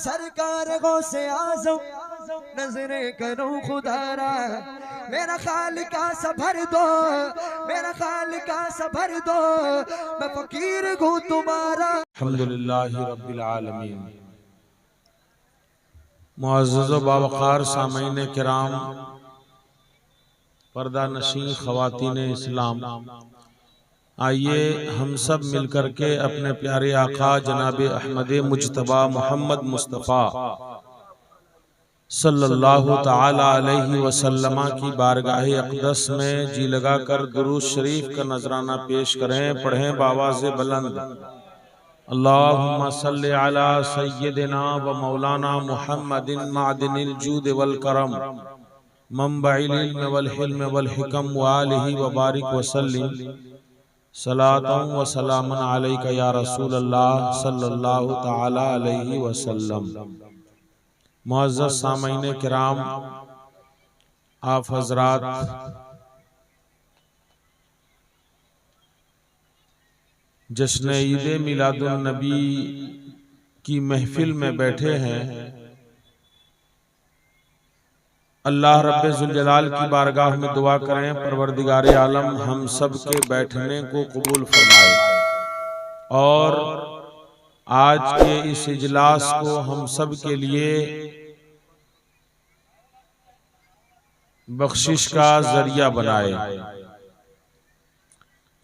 सरकार गौसे आज़म नजरे करूं खुदारा, मेरा खालिका सा भर दो, मेरा खालिका सा भर दो, मैं फकीर हूँ तुम्हारा। अल्हम्दुलिल्लाहि रब्बिल आलमीन। मुअज़्ज़ज़ व बावक़ार सामईन किराम, पर्दा नशीं ख़वातीन इस्लाम, आइए हम सब मिलकर के अपने प्यारे आका जनाब अहमद मुज्तबा मोहम्मद मुस्तफ़ा सल्लल्लाहु ताला अलैहि वसल्लम की बारगाह अक़दस में जी लगा कर दुरूद शरीफ का नजराना पेश करें। पढ़ें बावाज़े बुलंद, अल्लाहुम्मा सल्लि अला सय्यिदिना व मौलाना मुहम्मदिन मादिनिल जूद वल करम मंबइल इल्म वल हिल्म वल हिकम व आलिहि व बारिक व सल्लिम सलातन व सलामन अलैका या रसूल अल्लाह सल्लल्लाहु ताला अलैहि वसल्लम। मुअज़्ज़ज़ सामईन किराम, आप हज़रात जश्न ईद मिलादुन नबी की महफिल में बैठे हैं। अल्लाह रब्बे ज़ुल जलाल की बारगाह में दुआ करें, परवरदिगार आलम हम सब के बैठने को कबूल फरमाए और आज के इस इजलास को हम सब के लिए बख्शिश का जरिया बनाए।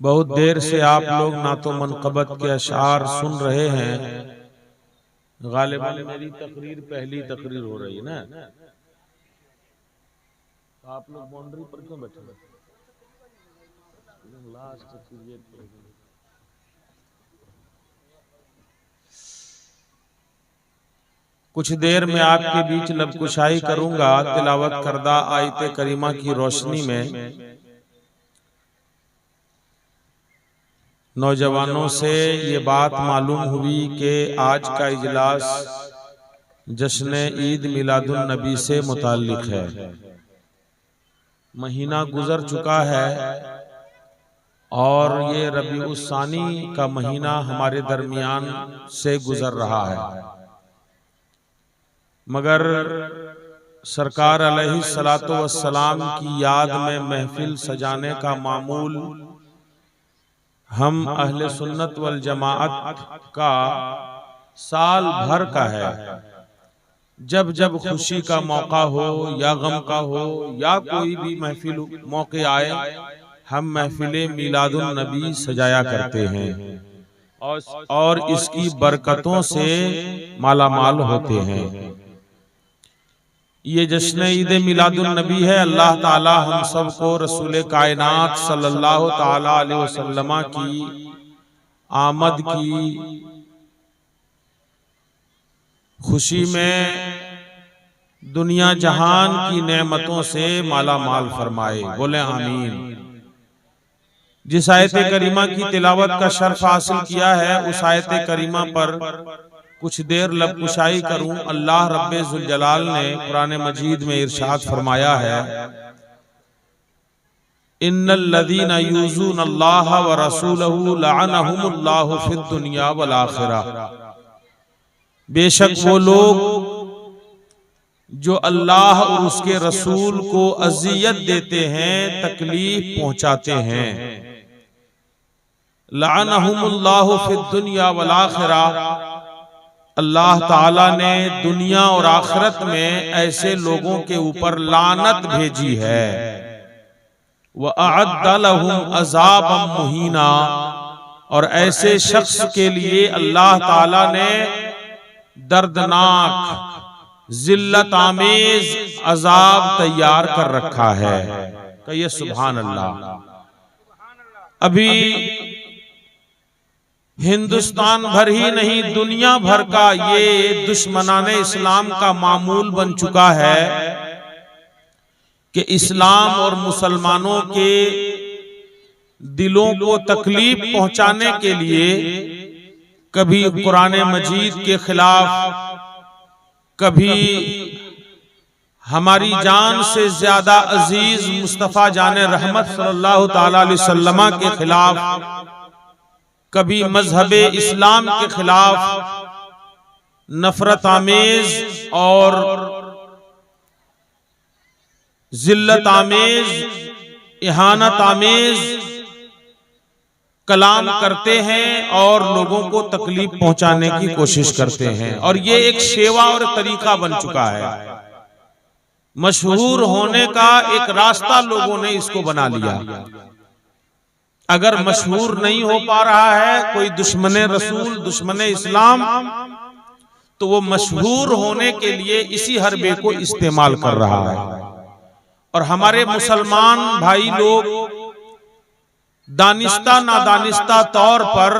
बहुत देर से आप लोग नातो मनक़बत के अशार सुन रहे हैं। गालिबन मेरी तकरीर पहली तकरीर हो रही है ना, आप लोग बाउंड्री पर क्यों बैठे? कुछ देर में आपके बीच लबकुशाई करूंगा तिलावत करदा आयत करीमा की रोशनी में। नौजवानों से ये बात मालूम हुई कि आज का इजलास जश्न ईद मिलादुन नबी से मुताल्लिक है। महीना गुजर चुका है और ये रबीउस सानी का महीना हमारे दरमियान से गुजर रहा है, मगर सरकार अलैहिस्सलातु वस्सलाम की याद में महफिल सजाने का मामूल हम अहले सुन्नत वल जमाअत का साल भर का है। जब जब खुशी का मौका हो या गम का हो या कोई भी महफिल मौके आए, हम महफिल मिलादुन नबी सजाया करते हैं और इसकी बरकतों से मालामाल होते हैं। ये जश्न ईद मिलादुन नबी है। अल्लाह ताला हम सबको रसूल कायनात सल्लल्लाहु ताला अलैहि वसल्लम की आमद की खुशी में दुनिया जहान की नेमतों से माला माल फरमाए। बोले आमीन। जिस आयत करीमा की तिलावत का शर्फ हासिल किया है, उस आयत करीमा पर कुछ देर लबकुशाई करूं। अल्लाह रब्बे ज़ुल जलाल ने कुरान मजीद में इरशाद फरमाया है, इन्नल लज़ीना यूज़ून अल्लाह व रसूलहु लअनहुमुल्लाहु फिद दुनिया वल आखिरह। बेशक वो लोग जो अल्लाह और उसके रसूल को अज़ियत देते हैं, तकलीफ पहुंचाते हैं, लअनहुमुल्लाहु फिद दुनिया वल आखिरह, अल्लाह ताला ने दुनिया और आखिरत में ऐसे लोगों के ऊपर लानत भेजी है। व अअद्द लहुम अज़ाबम मुहीना, और ऐसे शख्स के लिए अल्लाह ताला ने दर्दनाक जिल्लत आमेज अजाब तैयार कर रखा है। कहिए सुभान अल्लाह। अभी हिंदुस्तान भर ही नहीं, दुनिया भर का ये दुश्मनाने इस्लाम का मामूल बन चुका है कि इस्लाम और मुसलमानों के दिलों को तकलीफ पहुंचाने के लिए कभी कुरान मजीद के खिलाफ, कभी हमारी जान से ज्यादा अजीज मुस्तफा जाने रहमत सल्लल्लाहु ताला अलैहि वसल्लम के खिलाफ, कभी मजहबे इस्लाम के खिलाफ, नफरत आमेज और जिल्लत आमेज, इहानत आमेज कलाम करते हैं और लोगों को तकलीफ पहुंचाने की कोशिश करते हैं। और ये एक सेवा और तरीका बन चुका है। मशहूर होने का एक रास्ता लोगों ने इसको बना लिया। अगर मशहूर नहीं हो पा रहा है कोई दुश्मन रसूल, दुश्मन इस्लाम, तो वो मशहूर होने के लिए इसी हरबे को इस्तेमाल कर रहा है। और हमारे मुसलमान भाई लोग दानिस्ता नादानिस्ता तौर पर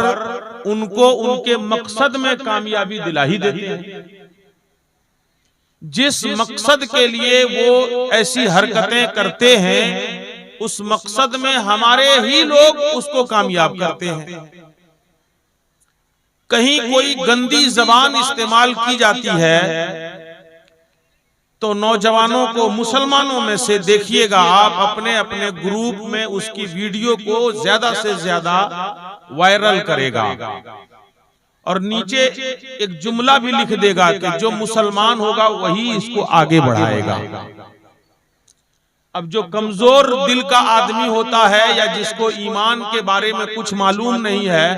उनको उनके मकसद में कामयाबी दिला ही देते हैं। जिस मकसद के लिए वो ऐसी हरकतें करते हैं, उस मकसद में हमारे ही लोग उसको कामयाब करते हैं। कहीं कोई गंदी जबान इस्तेमाल की जाती है तो नौजवानों को, मुसलमानों में से देखिएगा आप, अपने अपने ग्रुप में उसकी वीडियो को ज्यादा से ज्यादा वायरल करेगा और नीचे एक जुमला भी लिख देगा कि जो मुसलमान होगा वही इसको आगे बढ़ाएगा। अब जो कमजोर दिल का आदमी होता है या जिसको ईमान के बारे में कुछ मालूम नहीं है,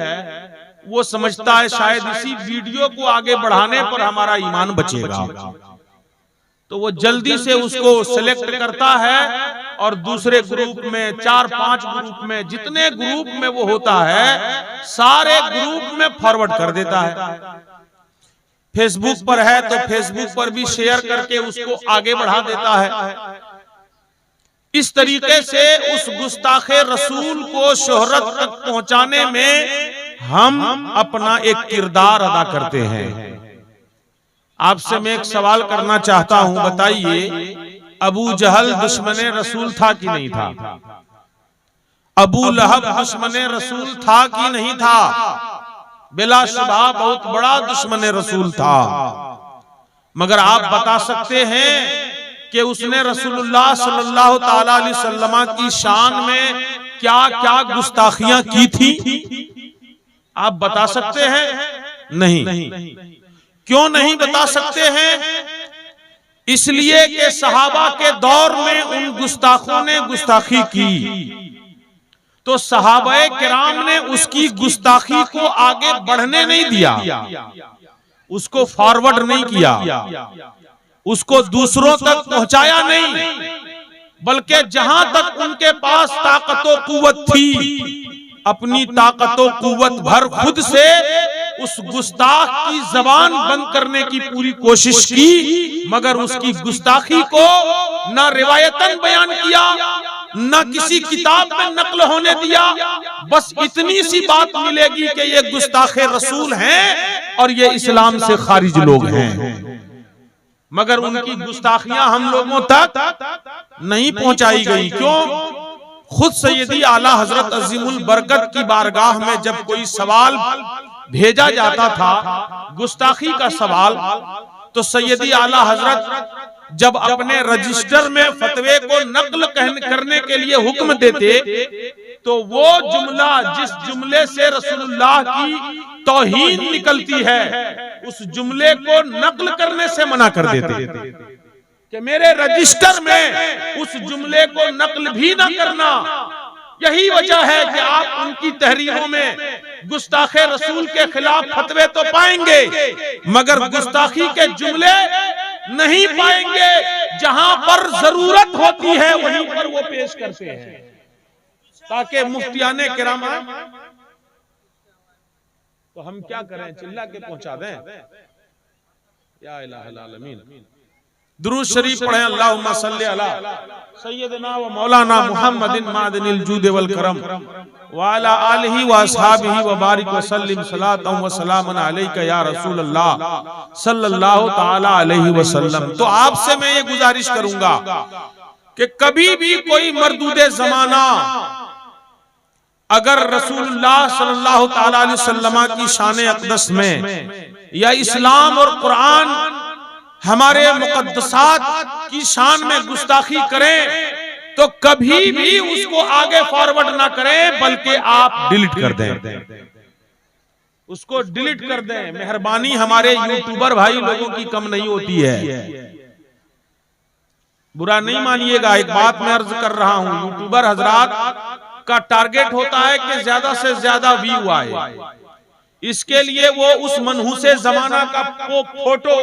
वो समझता है शायद इसी वीडियो को आगे बढ़ाने पर हमारा ईमान बचेगा, तो वो जल्दी से उसको सिलेक्ट करता है और दूसरे ग्रुप में, 4-5 ग्रुप में, जितने ग्रुप में वो होता है सारे ग्रुप में फॉरवर्ड कर देता है। फेसबुक पर है तो फेसबुक पर भी शेयर करके उसको आगे बढ़ा देता है। इस तरीके से उस गुस्ताखे रसूल को शोहरत तक पहुंचाने में हम अपना एक किरदार अदा करते हैं। आपसे मैं एक सवाल करना चाहता हूं, बताइए अबू जहल दुश्मन रसूल था कि नहीं था? अबू लहब दुश्मन रसूल था कि नहीं था? बिलाशुबा बहुत बड़ा दुश्मन रसूल था। मगर आप बता सकते हैं कि उसने रसूलुल्लाह सल्लल्लाहु ताला अलैहि वसल्लम की शान में क्या क्या गुस्ताखियां की थी? आप बता सकते हैं? नहीं। क्यों नहीं बता सकते हैं? इसलिए कि सहाबा के दौर में उन गुस्ताखों ने गुस्ताखी की, तो सहाबाए किराम ने उसकी गुस्ताखी को आगे बढ़ने नहीं दिया, उसको फॉरवर्ड नहीं किया, उसको दूसरों तक पहुंचाया नहीं, बल्कि जहां तक उनके पास ताकत व कुव्वत थी, अपनी ताकत व कुव्वत भर खुद से उस गुस्ताख की जबान बंद करने की पूरी कोशिश की, मगर उसकी गुस्ताखी को ना रिवायतन बयान किया, ना किसी किताब में नकल होने दिया। बस इतनी सी बात मिलेगी कि ये गुस्ताखे रसूल हैं और ये इस्लाम से खारिज लोग हैं, मगर उनकी गुस्ताखियां हम लोगों तक नहीं पहुंचाई गई। क्यों? खुद सैयदी आला हजरत अजीमुल बरकत की बारगाह में जब कोई सवाल भेजा जाता था, गुस्ताखी का सवाल, तो सैयदी आला हजरत जब अपने रजिस्टर में फतवे को नकल करने के लिए हुक्म देते, तो वो जुमला जिस जुमले से रसूलुल्लाह की तौहीन निकलती है, उस जुमले को नकल करने से मना कर देते कि मेरे रजिस्टर में उस जुमले को नकल भी ना करना। यही वजह है कि आप उनकी तहरीरों में गुस्ताखे रसूल के खिलाफ फतवे तो पाएंगे, मगर गुस्ताखी के जुमले नहीं पाएंगे। जहां पर जरूरत होती है वहीं पर वो पेश करते हैं, ताकि मुफ्तियाने किराम। तो हम क्या करें, चिल्ला के पहुंचा दें? या इलाहुल आलमीन। दुरूद शरीफ पढ़ें, अल्लाहुम्मा सल्ली अला सय्यदना व मौलाना मुहम्मदिन मादनिल जूद वल करम व अला आलिहि व अस्हाबिहि व बारिक व सल्लिम सलातन व सलामन अलैका या रसूल अल्लाह सल्लल्लाहु ताला अलैहि वसल्लम। तो आपसे मैं ये गुजारिश करूंगा कि कभी भी कोई मरदूदे जमाना अगर रसूलुल्लाह सल्लल्लाहु ताला अलैहि वसल्लम की शान अक़दस में या इस्लाम और कुरान हमारे मुक़द्दसात की शान में गुस्ताखी करें, तो कभी भी उसको आगे फॉरवर्ड ना करें, बल्कि आप डिलीट कर दें। उसको डिलीट कर दें। मेहरबानी हमारे यूट्यूबर भाई लोगों की कम नहीं होती है, बुरा नहीं मानिएगा। एक बात मैं अर्ज कर रहा हूं, यूट्यूबर हजरात का टारगेट होता है कि ज्यादा से ज्यादा व्यू आए, इसके लिए वो उस मनहूसे जमाना का फोटो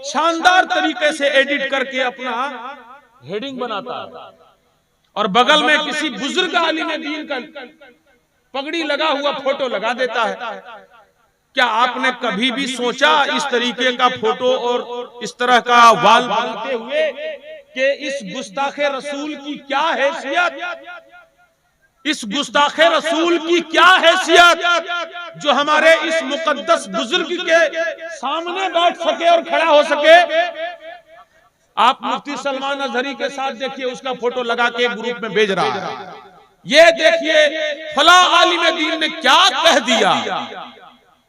शानदार तरीके से एडिट करके अपना हेडिंग बनाता है और बगल में किसी बुजुर्ग आलिम दीन का पगड़ी लगा हुआ फोटो लगा देता है। क्या आपने कभी भी सोचा इस तरीके का फोटो और इस तरह का वाल बनाते हुए कि इस गुस्ताखे रसूल की क्या हैसियत, इस गुस्ताखे रसूल की क्या हैसियत जो हमारे इस मुकद्दस बुजुर्ग के सामने बैठ सके और खड़ा हो सके। आप मुफ्ती सलमान अजहरी के साथ देखिए, उसका फोटो लगा के ग्रुप में भेज रहा है, ये देखिए फला आलिम दीन ने क्या कह दिया,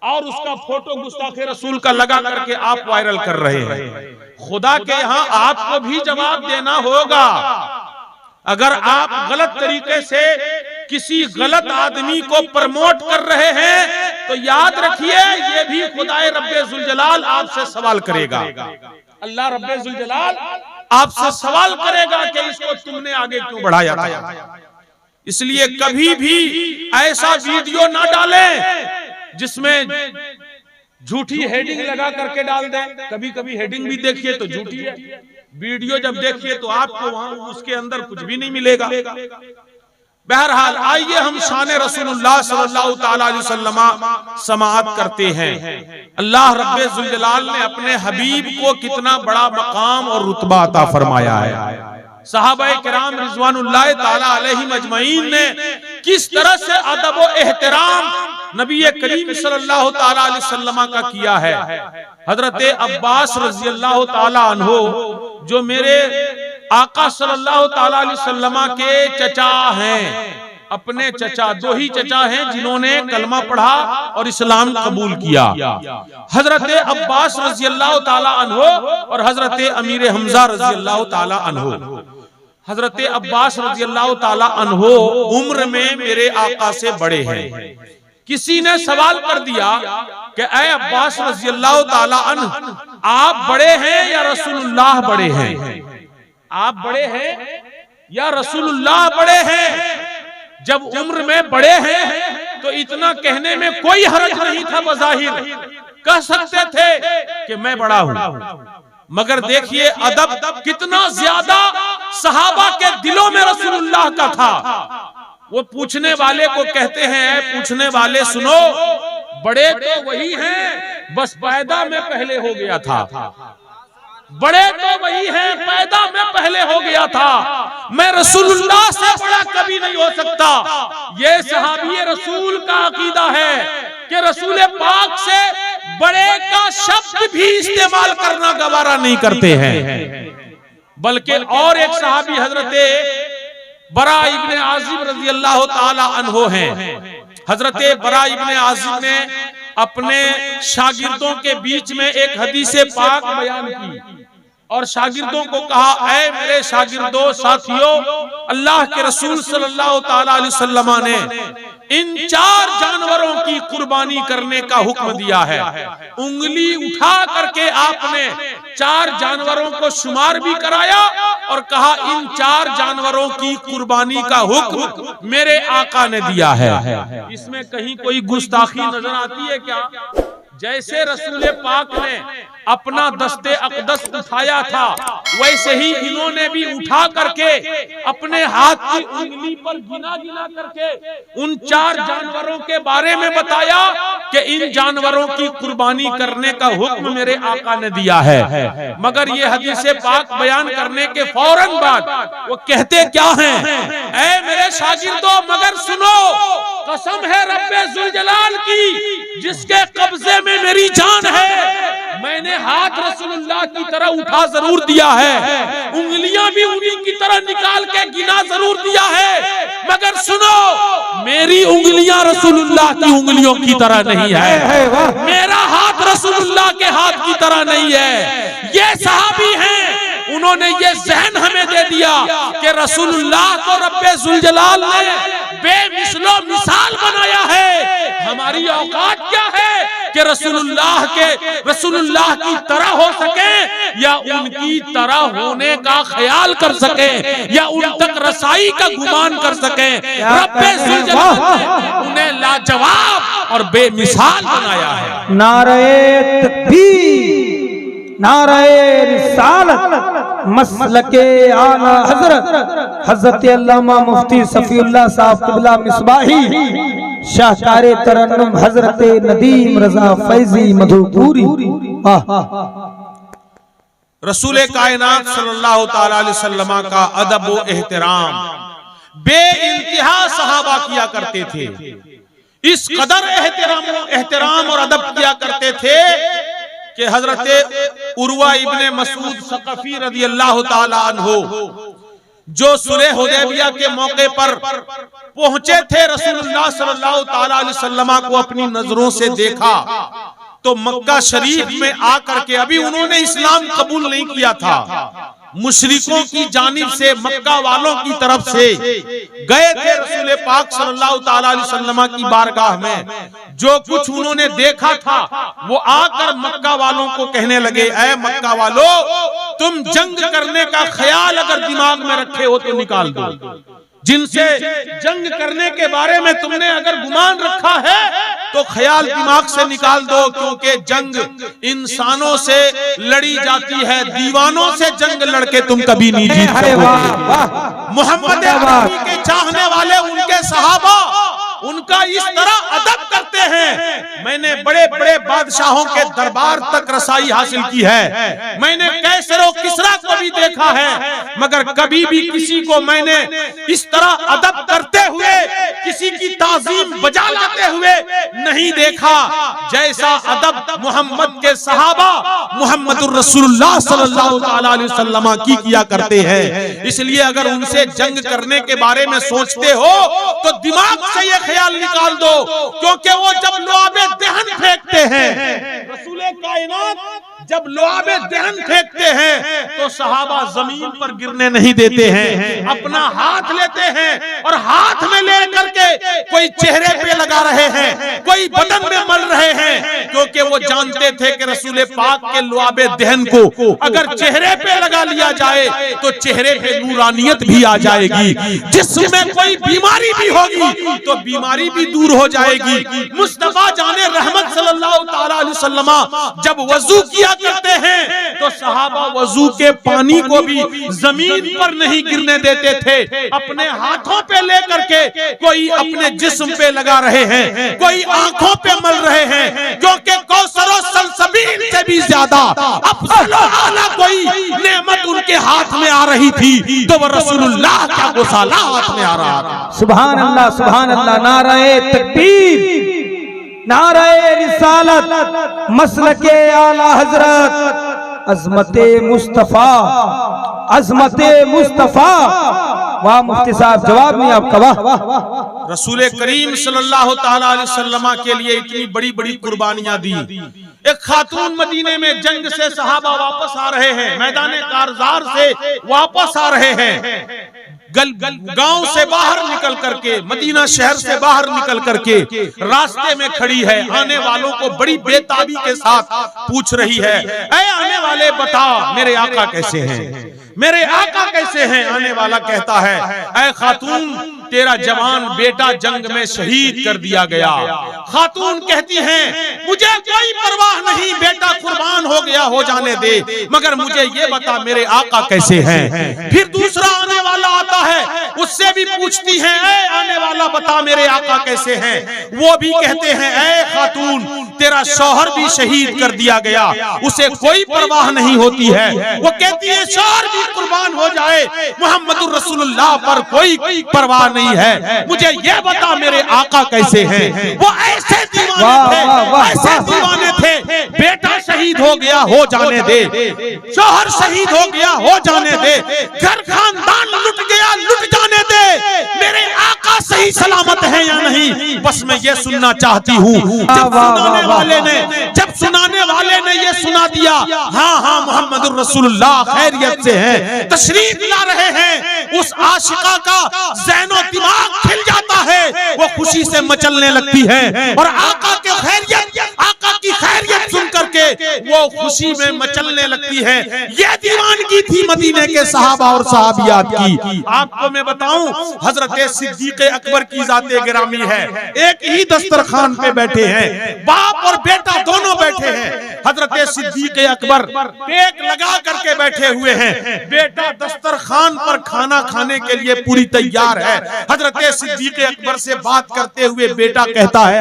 और उसका फोटो गुस्ताखे रसूल का लगा करके आप वायरल कर रहे हैं। खुदा के यहां आपको भी जवाब देना होगा। अगर आप गलत तरीके से किसी गलत आदमी को प्रमोट कर रहे हैं तो याद रखिए ये भी खुदाए रब्बे जुल जलाल आपसे सवाल करेगा। अल्लाह रब्बे जुल जलाल आपसे सवाल करेगा कि इसको तुमने आगे क्यों बढ़ाया था। इसलिए कभी भी ऐसा वीडियो ना डालें जिसमें झूठी हेडिंग लगा करके डाल दें। कभी कभी हेडिंग भी देखिए तो झूठी है, वीडियो जब देखिए तो आपको वहां उसके अंदर कुछ भी नहीं मिलेगा। बहरहाल आइए हम शान रसूलुल्लाह सल्लल्लाहु तआला अलैहि वसल्लम समाअत करते हैं। अल्लाह रब्बे जुल जलाल ने अपने हबीब को कितना बड़ा मकाम और रुतबा अता फरमाया है। सहाबाए किराम रिजवानुल्लाह ताला अलैहिम अजमईन ने किस तरह से अदब व एहतराम नबी करीम सल्लल्लाहु ताला अलैहि वसल्लम का किया है। हजरत अब्बास रजी अल्लाह ताला अन्हो जो मेरे आका सल्लल्लाहु ताला अलैहि वसल्लम के चचा हैं, अपने चचा, दो ही चचा हैं जिन्होंने कलमा पढ़ा और इस्लाम कबूल किया, हजरत अब्बास रजी अल्लाह ताला अन्हो और हजरत अमीर हमजा रजी अल्लाह ताला अन्हो। हजरत अब्बास रजी अल्लाह ताला अन्हो उम्र में मेरे आका से बड़े हैं। किसी ने सवाल कर दिया कि ऐ अब्बास रजी अल्लाह ताला अन्हु, आप बड़े हैं या रसूलुल्लाह बड़े हैं? आप बड़े हैं या रसूलुल्लाह बड़े हैं? जब उम्र में बड़े हैं तो इतना कहने में कोई हर्ज नहीं था, बज़ाहिर कह सकते थे कि मैं बड़ा हूं। मगर देखिए अदब कितना ज्यादा सहाबा के दिलों में रसूलुल्लाह का था। वो पूछने वाले को कहते हैं, पूछने वाले सुनो, बड़े तो वही हैं बस पैदा में पहले हो गया था। बड़े तो वही हैं, पैदा में पहले हो गया था। मैं रसूलुल्लाह से बड़ा कभी नहीं हो सकता। ये सहाबी रसूल का अकीदा है कि रसूल पाक से बड़े का शब्द भी इस्तेमाल करना गवारा नहीं करते हैं। बल्कि और एक सहाबी हजरत बरा इब्ने आजिब रजी अल्लाह ताला अन्हो हैं। हजरत बरा इब्ने आजिब ने अपने शागिर्दों के बीच में एक हदीसे पाक बयान की और शागिर्दों को कहा, ऐ मेरे शागिर्दों, साथियों, अल्लाह के रसूल सल्लल्लाहु ताला अलैहि वसल्लम ने इन 4 जानवरों की कुर्बानी करने का हुक्म दिया है। उंगली उठा करके आपने 4 जानवरों को शुमार भी कराया और कहा इन 4 जानवरों की कुर्बानी का हुक्म मेरे आका ने दिया है। इसमें कहीं कोई गुस्ताखी नजर आती है क्या? जैसे रसूल पाक ने अपना दस्ते अक़दस उठाया था, वैसे ही इन्होंने भी उठा करके अपने हाथ की उंगली पर गिना गिना करके उन 4 जानवरों के बारे में बताया कि इन जानवरों की कुर्बानी करने का हुक्म मेरे आका ने दिया है। मगर ये हदीसे पाक बयान करने के फौरन बाद वो कहते क्या हैं? ऐ मेरे शागिर्दों, मगर सुनो, कसम है रब्बे जुल जलाल की जिसके कब्जे में मेरी जान है, मैंने हाथ रसूलुल्लाह की तरह उठा जरूर दिया है, उंगलियां भी उन्हीं की तरह निकाल के गिना जरूर दिया है, मगर सुनो, मेरी उंगलियां रसूलुल्लाह की उंगलियों की तरह नहीं है, मेरा हाथ रसूलुल्लाह के हाथ की तरह नहीं है। ये सहाबी हैं, उन्होंने ये ज़हन हमें दे दिया कि रसूलुल्लाह को रब्बे जुल जलाल ने बेमिसलो मिसाल बनाया है। हमारी औकात क्या है कि रसूलुल्लाह की तरह हो सके या उनकी तरह होने का ख्याल कर सके या उन तक रसाई का गुमान कर सके। रब्बे ज़ुल जलाल ने उन्हें लाजवाब और बेमिसाल बनाया है। नारे तकबीर, नारे रिसालत, मसलके आला हजरत हजरत अल्लामा मुफ्ती सफीउल्लाह साहब क़िबला मिसबाही, शाहकारे तरन्नुम हजरत नदीम रजा फैजी मधुपुरी। रसूल कायनात सल्लल्लाहु ताला अलैहि वसल्लम का अदब व एहतराम बेइंतहा सहाबा किया करते थे। इस कदर एहतराम और अदब किया करते थे कि हजरत उर्वा इब्ने मसूद सक़फ़ी रज़ियल्लाहु ताला अन्हु जो सुलह हुदैबिया के मौके पर पहुंचे थे, रसूलुल्लाह सल्लल्लाहु ताला अलैहि वसल्लम को अपनी नजरों से देखा तो मक्का शरीफ में आकर के, अभी उन्होंने इस्लाम कबूल नहीं किया था, मुशरिकों की जानिब से मक्का वालों की तरफ से गए थे रसूल पाक सल्लल्लाहु ताला अलैहि वसल्लम की बारगाह में। जो कुछ उन्होंने देखा था वो आकर मक्का वालों को कहने लगे, ऐ मक्का वालों, तुम जंग करने का ख्याल अगर दिमाग में रखे हो तो निकाल दो। जिनसे जंग करने के बारे में तुमने अगर गुमान रखा है तो ख्याल दिमाग से निकाल दो, क्योंकि जंग इंसानों से लड़ी जाती है, दीवानों से जंग लड़के तुम कभी नहीं जीत सकोगे। मोहम्मद अरबी के चाहने वाले उनके सहाबा उनका इस तरह अदब करते हैं। मैंने बड़े बड़े बादशाहों के दरबार तक रसाई हासिल की है, मैंने कैसर और किसरा को भी देखा है, मगर कभी भी किसी को मैंने इस तरह अदब करते हुए, किसी की ताजीम बजा लाते हुए नहीं देखा जैसा अदब मोहम्मद के सहाबा मोहम्मदुर रसूलुल्लाह सल्लल्लाहु अलैहि वसल्लम की किया करते हैं। इसलिए अगर उनसे जंग करने के बारे में सोचते हो तो दिमाग से ये ख्याल निकाल दो, क्योंकि वो जब लुआबे दहन फेंकते हैं, रसूले कायनात जब लुआबे दहन फेंकते हैं तो सहाबा जमीन पर गिरने नहीं देते हैं, अपना हाथ लेते हैं और हाथ में ले करके कोई चेहरे पे लगा रहे हैं, कोई बदन में मल रहे हैं, क्योंकि वो जानते थे कि रसूल पाक के लुआबे दहन को अगर चेहरे पे लगा लिया जाए तो चेहरे पे नूरानियत भी आ जाएगी, जिसमें कोई बीमारी भी होगी तो बीमारी भी दूर हो जाएगी। मुस्तफा जाने रहमत सल्लल्लाहु ताला अलैहि वसल्लम जब वजू किया करते हैं तो सहाबा वजू के पानी को भी जमीन पर नहीं गिरने देते थे, अपने हाथों पे लेकर के कोई अपने जिस्म पे लगा रहे हैं, कोई आंखों पे मल रहे हैं, क्योंकि कौसर और सलसबील से भी ज्यादा अफजल आला कोई नेमत उनके हाथ में आ रही थी तो वो रसूलुल्लाह का गोसाला हाथ में आ रहा था। सुभान अल्लाह, सुभान अल्लाह, नारे तकबीर, नारे रिसालत, मसलके आला हजरत अजमते मुस्तफा, अजमते मुस्तफा। वाह मुफ्ती साहब, जवाब नहीं आपका, वाह। रसूल करीम सल्लल्लाहु ताला अलैहि वसल्लम के लिए इतनी बड़ी बड़ी कुर्बानियां दी। एक खातून मदीने में जंग से सहाबा वापस आ रहे हैं, मैदान कारजार से वापस आ रहे हैं, गांव से बाहर निकल करके, मदीना शहर से बाहर निकल करके रास्ते में खड़ी है, आने वालों को बड़ी बेताबी के साथ पूछ रही है, ऐ आने वाले बता मेरे आका कैसे हैं, मेरे आका कैसे हैं। आने वाला कहता है, ऐ खातून तेरा जवान बेटा जंग में शहीद कर दिया गया। खातून कहती हैं, मुझे कोई परवाह नहीं, बेटा कुर्बान हो गया, हो जाने दे, मगर मुझे ये बता मेरे आका कैसे हैं। फिर दूसरा आने वाला आता है, उससे भी पूछती हैं, ऐ आने वाला बता मेरे आका कैसे हैं। वो भी कहते हैं, ऐ खातून तेरा शौहर भी शहीद कर दिया गया, उसे कोई परवाह नहीं होती है। वो कहती है, शौहर भी कुर्बान हो जाए, मोहम्मदुर रसूलुल्लाह पर कोई परवाह नहीं है, मुझे ये बता मेरे आका कैसे हैं। वो ऐसे दीवाने थे, ऐसे दीवाने थे, बेटा शहीद हो गया, हो जाने दे, शौहर शहीद हो गया, हो जाने दे, घर खानदान लुट गया, लुट जाने दे, मेरे आका सही सलामत है या नहीं, बस मैं ये सुनना चाहती हूँ। जब सुनाने वाले ने ये सुना दिया, हाँ हाँ मोहम्मद मुहम्मदुर रसूलुल्लाह खैरियत से हैं, तशरीफ ला रहे हैं, उस आशिका का ज़हनो दिमाग खिल जाता है, वो खुशी से मचलने लगती है और आका की खैरियत सुन करके वो खुशी में मचलने लगती है। ये दीवानगी थी मदीने के सहाबा और सहाबियात की। आपको मैं बताऊं, हजरत सिद्दीक अकबर की जाते गिरामी है, एक ही दस्तरखान पे बैठे हैं, बाप और बेटा दोनों बैठे हैं। हजरत सिद्दीक अकबर टेक लगा करके बैठे हुए हैं, बेटा दस्तरखान पर खाना खाने के लिए पूरी तैयार है। हजरत सिद्दीक अकबर से बात करते हुए बेटा कहता है,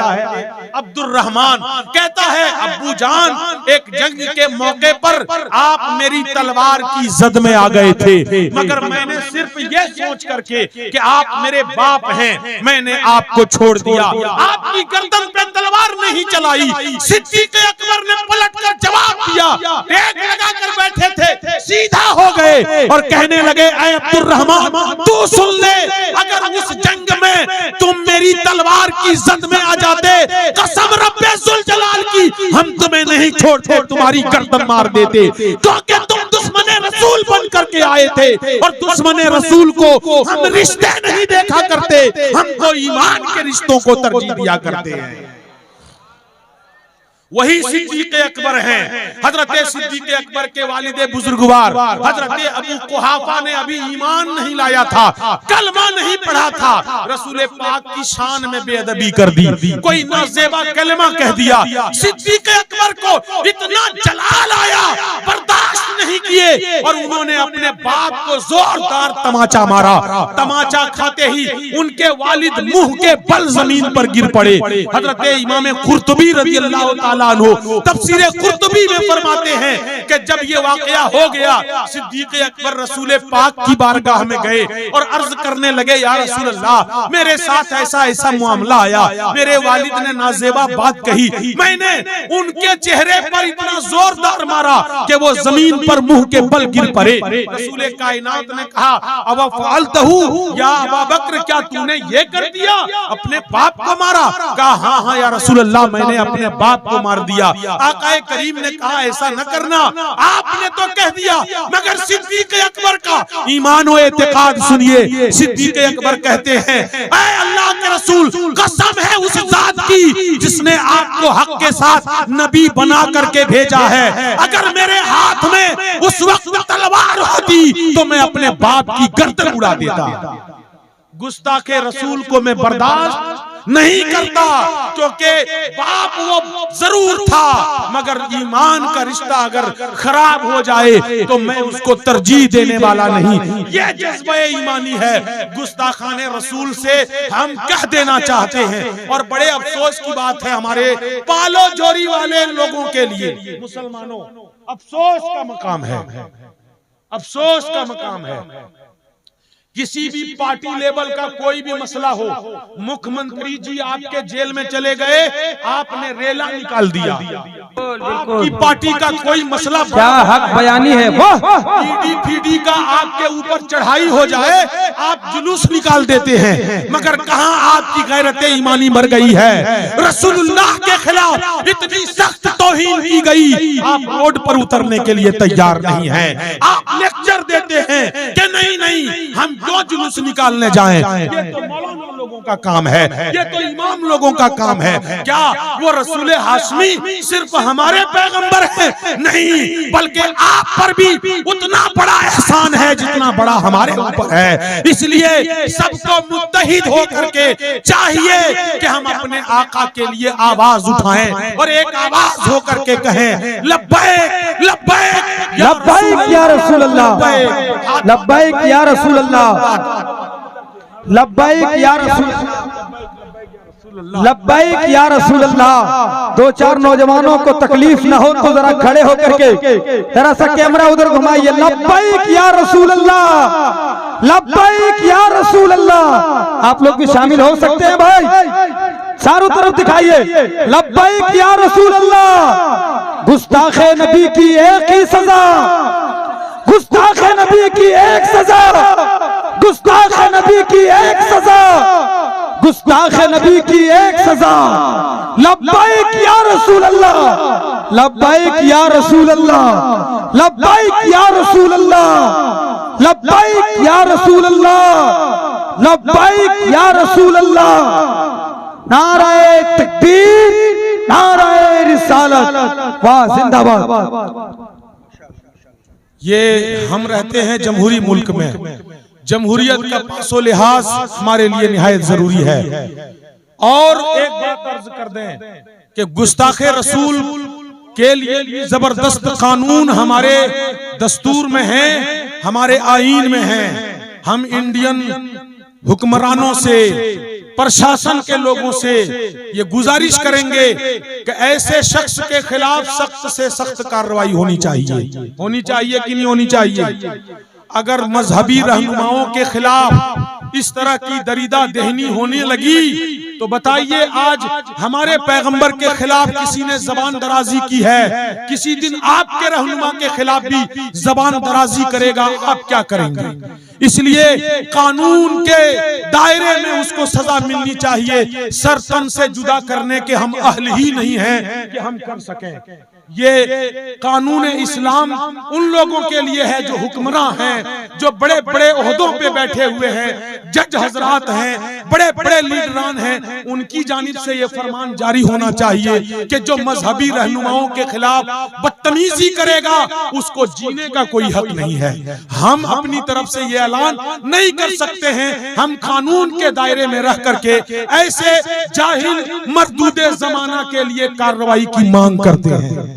अब्दुर्रहमान कहता है, अब्बू जान, एक जंग के मौके पर आप मेरी तलवार की जद में आ गए थे, मगर मैंने सिर्फ ये सोच करके कि आप मेरे बाप हैं, मैंने आपको छोड़ दिया, आपकी गर्दन पे तलवार नहीं चलाई। सिद्दीक अकबर ने पलटकर जवाब दिया, टेक लगा कर बैठे थे, सीधा हो गए और कहने लगे, ऐ अब्दुर्रहमान तू सुन ले, अगर उस जंग में तुम मेरी तलवार की जद में आ जाते, कसम रब्बे जुल जलाल की, हम तुम्हें नहीं छोड़ते, तुम्हारी गर्दन मार देते, क्योंकि तुम दुश्मने रसूल बन करके आए थे और दुश्मने रसूल को हम रिश्ते नहीं देखा करते, हम तो ईमान के रिश्तों को तरजीह दिया करते हैं। वही सिद्दीक अकबर हैं। हजरत सिद्दीक अकबर के वालिदे बुजुर्गवार हजरत अबू कुहाफा ने अभी ईमान नहीं लाया था, कलमा नहीं पढ़ा था, रसूल पाक की शान में बेअदबी कर दी, कोई नाज़ेबा कलमा कह दिया। सिद्दीक अकबर को इतना जलाल आया, बर्दाश्त नहीं किए और उन्होंने अपने बाप को जोरदार तमाचा मारा। तमाचा खाते ही उनके वालिद मुंह के बल जमीन पर गिर पड़े। हजरत इमाम कुर्तुबी रज़ियल्लाहु ताला अन्हु तफसीरे कुर्तुबी में फरमाते हैं कि जब ये वाकया हो गया, सिद्दीक अकबर रसूल पाक की बारगाह में गए और अर्ज करने लगे, या रसूल अल्लाह, मेरे साथ ऐसा ऐसा मामला आया, मेरे वालिद ने नाज़ेबा बात कही, मैंने उनके चेहरे पर इतना जोरदार मारा कि वो जमीन पर मुंह के बल गिर पड़े। रसूल कायनात ने कहा, अब फ़अलतहु या अबा बकर, क्या तूने ये कर दिया, अपने बाप को मारा? कहा हाँ हाँ या रसूल अल्लाह, मैंने अपने बाप को मार दिया। आकाए करीम ने कहा, ऐसा न करना, आपने तो कह दिया, मगर सिद्दीक अकबर का ईमान व एतिकाद सुनिए। सिद्दीक अकबर कहते हैं, ऐ अल्लाह के रसूल, कसम है उस जात की जिसने आपको हक के साथ नबी बना करके भेजा है, अगर मेरे हाथ में उस वक्त तलवार होती तो मैं अपने बाप की गर्दन उड़ा देता। गुस्ताखे रसूल को मैं बर्दाश्त नहीं करता, क्योंकि बाप वो जरूर था, मगर ईमान का रिश्ता अगर खराब हो जाए तो मैं उसको तरजीह देने वाला नहीं। ये जज्बा ईमानी है। गुस्ताखाने रसूल से हम कह देना चाहते हैं, और बड़े अफसोस की बात है हमारे पालो जोरी वाले लोगों के लिए, मुसलमानों, अफसोस का मकाम है, अफसोस का मकाम है। किसी भी पार्टी लेवल का कोई भी मसला हो, मुख्यमंत्री जी आपके जेल में चले गए, आपने रेला निकाल दिया, आपकी पार्टी का कोई मसला, क्या हक बयानी है वो, ईडी का आपके ऊपर चढ़ाई हो जाए, आप जुलूस निकाल देते हैं, मगर कहां आपकी गैरत ईमानी मर गई है। रसूलुल्लाह के खिलाफ इतनी सख्त तौहीन की गई, आप रोड पर उतरने के लिए तैयार नहीं हैं। आप लेक्चर देते हैं कि नहीं नहीं हम क्यों जुलूस निकालने जाएं, ये तो मौलाना लोगों का काम है, ये तो इमाम लोगों का काम है। क्या वो रसूल हाशमी सिर्फ हमारे पैगंबर है? नहीं, बल्कि आप पर भी उतना बड़ा एहसान है जितना बड़ा हमारे ऊपर है। इसलिए सबको मुत्तहिद होकर के चाहिए कि हम अपने आका के लिए आवाज उठाएं और एक आवाज होकर के कहें, लब्बैक लब्बैक लब्बैक या रसूल अल्लाह, लब्बैक या रसूल अल्लाह, लब्बैक या रसूल, लब्बैक या रसूल अल्लाह। दो चार नौजवानों को तकलीफ ना हो तो जरा खड़े होकर के जरा सा कैमरा उधर घुमाइए, लब्बैक या रसूल अल्लाह, लब्बैक या रसूल अल्लाह। आप लोग भी शामिल हो सकते हैं भाई, चारों तरफ दिखाइए, लब्बैक या रसूल अल्लाह। गुस्ताखे नबी की एक ही सजा, गुस्ताखे नबी की एक सजा, गुस्ताखे नबी की एक सजा, गुस्ताखे नबी की एक सजा। लब्बैक या रसूल अल्लाह, लब्बैक या रसूल अल्लाह, लब्बैक लब्बैक या रसूल अल्लाह, लब्बैक या रसूल अल्लाह। नाराए तकबीर, नाराए रिसालत, वाह जिंदाबाद। ये हम रहते हैं जमहूरी मुल्क में, जमहूरियत का पासो लिहाज हमारे लिए निहायत जरूरी है। और एक बात अर्ज कर दें कि गुस्ताखे रसूल के लिए जबरदस्त कानून हमारे दस्तूर में है, हमारे आईन में है। हम इंडियन हुक्मरानों से, प्रशासन के लोगों से ये गुजारिश करेंगे कि ऐसे शख्स के खिलाफ सख्त से सख्त कार्रवाई होनी चाहिए। होनी चाहिए कि नहीं होनी चाहिए? अगर मजहबी रहनुमाओं के खिलाफ इस तरह की दरीदा देहनी होने लगी तो बताइए, आज हमारे पैगंबर के खिलाफ किसी ने जबान दराजी की है, किसी दिन आपके रहनुमा के खिलाफ भी जबान दराजी करेगा, आप क्या करेंगे? इसलिए कानून के दायरे में उसको सजा मिलनी चाहिए। सर तन से जुदा करने के हम अहल ही नहीं हैं कि हम कर सकें। ये कानून इस्लाम उन लोगों के लिए है जो हुक्मरान हैं, जो बड़े बड़े ओहदों पे बैठे हुए हैं, जज हजरात हैं, बड़े बड़े लीडरान हैं। उनकी जानिब से ये फरमान जारी होना चाहिए कि जो मजहबी रहनुमाओं के खिलाफ बदतमीजी करेगा उसको जीने का कोई हक नहीं है। हम अपनी तरफ से ये ऐलान नहीं कर सकते हैं। हम कानून के दायरे में रह करके ऐसे जाहिल मरदूदे जमाना के लिए कार्रवाई की मांग करते हैं।